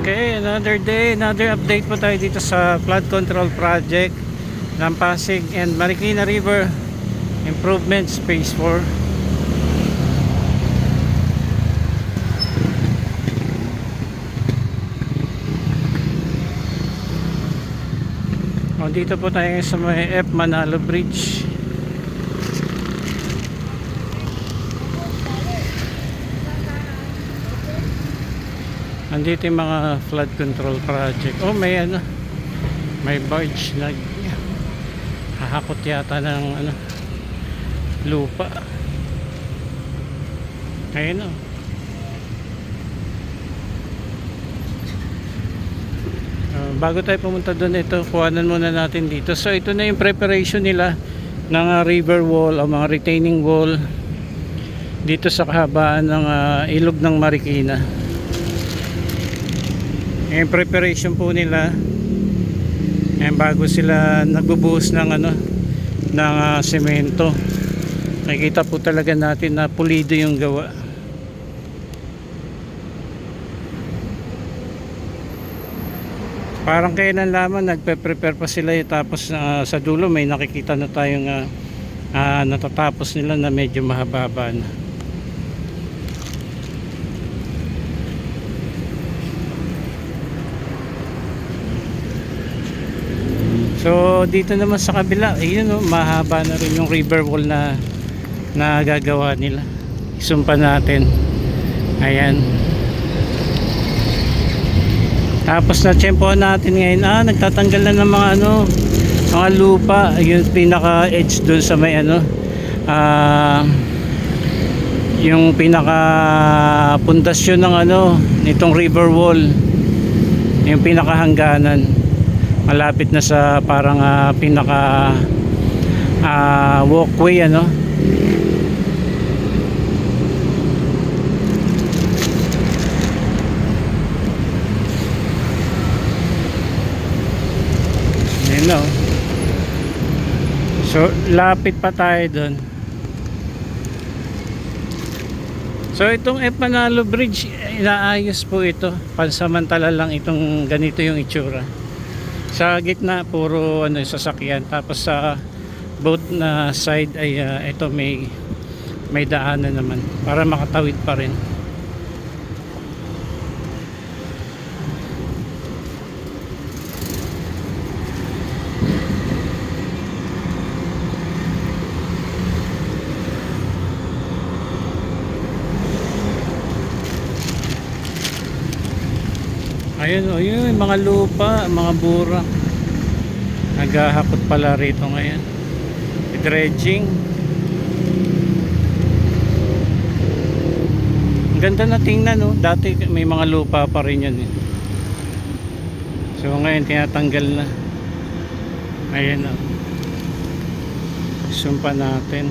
Okay, another day, another update po tayo dito sa flood control project ng Pasig and Marikina River Improvements Phase 4. Dito po tayo sa may F Manalo Bridge. Andito yung mga flood control project. Oh, may ano, may barge na hahakot yata ng ano, lupa. Ayun oh. Bago tayo pumunta doon, ito kuhanan muna natin dito. So ito na yung preparation nila ng river wall o mga retaining wall dito sa kahabaan ng ilog ng Marikina. Yung preparation po nila, yung bago sila nagbubuhos ng ano, ng semento. Nakikita po talaga natin na pulido yung gawa. Parang kailan lamang nagpe-prepare pa sila, tapos sa dulo may nakikita na tayong natatapos nila na medyo mahaba na. So dito naman sa kabila, ayun oh, mahaba na rin yung river wall na gagawa nila. Isumpa natin. Ayan. Tapos na tsempohan natin ngayon, nagtatanggal na ng mga ano, mga lupa. Yung pinaka edge doon sa may ano, yung pinaka pundasyon ng ano, nitong river wall, yung pinaka hangganan, malapit na sa parang pinaka walkway ano. No. So lapit pa tayo doon. So itong F Manalo Bridge, inaayos po ito. Pansamantala lang itong ganito yung itsura. Sa gitna puro ano, sasakyan, tapos sa both na side ay ito may daanan naman para makatawid pa rin. Ayun o, yun yung mga lupa, mga burak. Naghahakot pala rito ngayon. Dredging. Ang ganda na tingnan no. Dati may mga lupa pa rin yan eh. So ngayon tinatanggal na. Ayun o. Sumpa natin.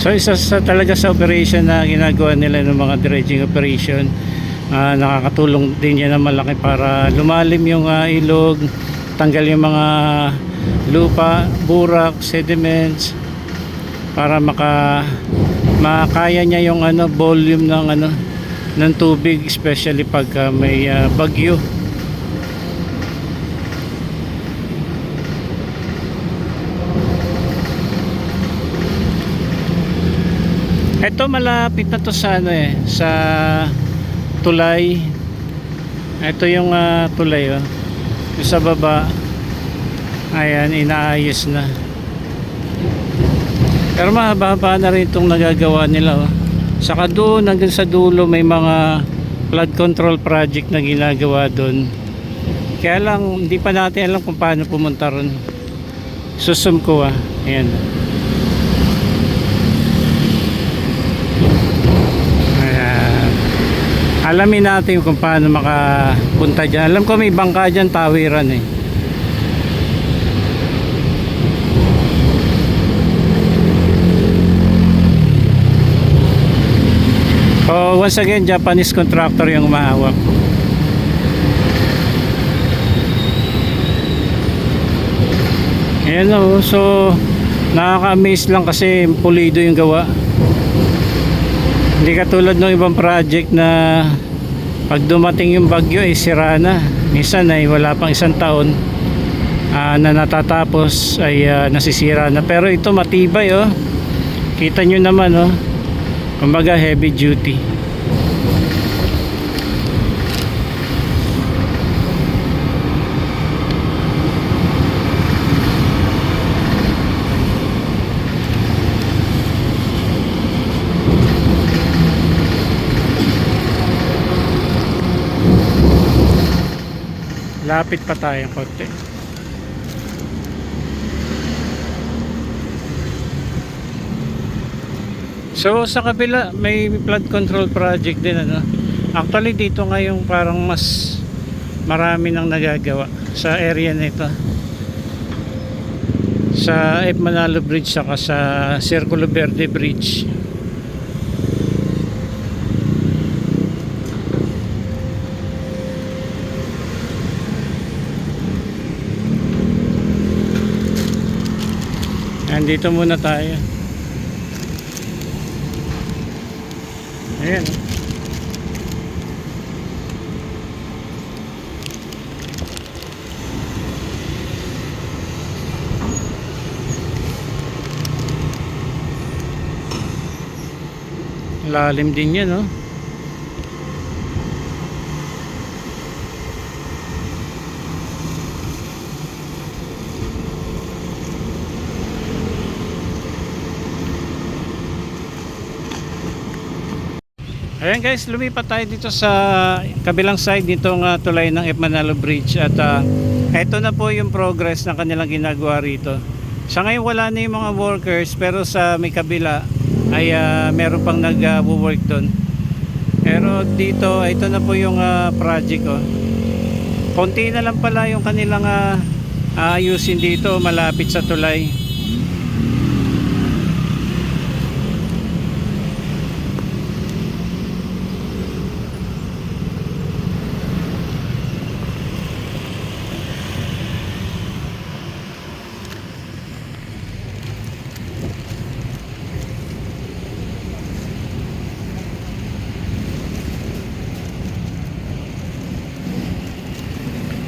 So isa sa talaga sa operation na ginagawa nila ng mga dredging operation, nakakatulong din yan na malaki para lumalim yung ilog, tanggal yung mga lupa, burak, sediments, para makaya niya yung ano, volume ng ano, ng tubig, especially pag may bagyo. Ito malapit na to sa ano sa tulay. Ito yung tulay oh. Yung sa baba. Ayan, inaayos na. Pero mahaba-haba na rin itong nagagawa nila, oh. Saka doon hanggang sa dulo may mga flood control project na ginagawa doon. Kaya lang hindi pa natin alam kung paano pumunta ron. Susum ko, ayan. Ayan. Alamin natin kung paano makapunta dyan. Alam ko may bangka dyan, tawiran eh. So once again, Japanese contractor yung umahawak. Ayan o, so nakaka-amaze lang kasi pulido yung gawa. Hindi katulad ng ibang project na pag dumating yung bagyo ay sira na. Minsan ay wala pang isang taon na natatapos ay nasisira na. Pero ito matibay, oh. Kita nyo naman, oh. Kumbaga heavy duty. Lapit pa tayong konti. So sa kabila may flood control project din, ano. Actually dito ngayon parang mas marami nang nagagawa sa area nito. Sa F. Manalo Bridge saka sa Circulo Verde Bridge. Andito muna tayo. Ayan. Lalim din yan, no? Ayan guys, lumipat tayo dito sa kabilang side nitong tulay ng F. Manalo Bridge. At ito na po yung progress na kanilang ginagawa rito. Sa ngayon wala na yung mga workers, pero sa may kabila ay meron pang nag-work doon. Pero dito, ito na po yung project, oh. Konti na lang pala yung kanilang ayusin dito malapit sa tulay.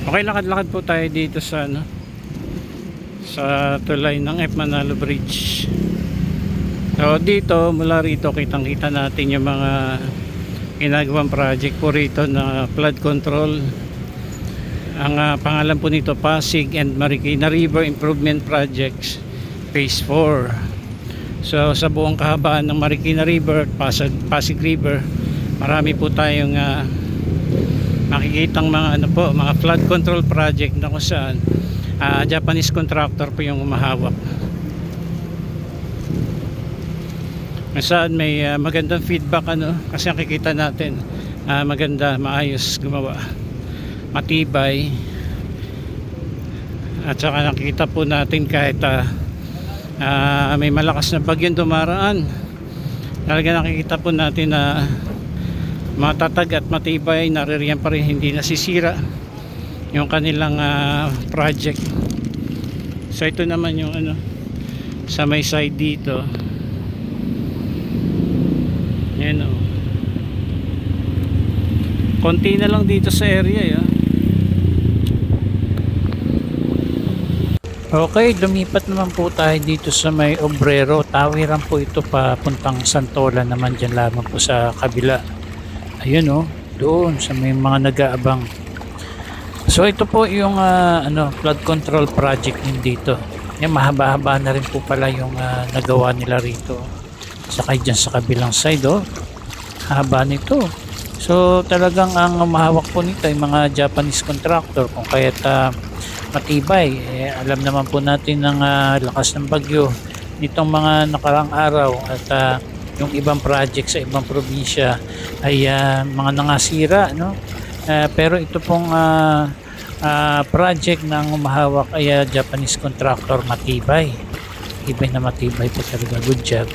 Okay, lakad-lakad po tayo dito sa sa tulay ng F. Manalo Bridge. So dito, mula rito kitang-kita natin yung mga ginagawang project po rito na flood control. Ang pangalan po nito, Pasig and Marikina River Improvement Projects Phase 4. So sa buong kahabaan ng Marikina River, Pasig River, marami po tayong makikitang mga mga flood control project na kung saan Japanese contractor po yung umahawak. Kung saan may magandang feedback, kasi nakikita natin maganda, maayos gumawa, matibay. At saka nakikita po natin kahit may malakas na bagyong dumaraan, talaga nakikita po natin na matatag at matibay, naririyan pa rin, hindi nasisira yung kanilang project. So ito naman yung sa may side dito. Yan, oh. Konti na lang dito sa area, Okay, lumipat naman po tayo dito sa may Obrero. Tawiran po ito papuntang Santolan naman, dyan lamang po sa kabila. Ayun, doon sa may mga nag-aabang. So ito po yung flood control project din dito. Yan, mahaba-haba na rin po pala yung nagawa nila rito. Saka dyan sa kabilang side, oh. Haba nito. So talagang ang mahawak po nito ay mga Japanese contractor, kung kaya't matibay. Alam naman po natin ng lakas ng bagyo nitong mga nakarang araw at yung ibang project sa ibang probinsya ay mga nangasira, no? Pero ito pong project na ang umahawak ay Japanese contractor, matibay. Matibay na matibay po talaga. Good job.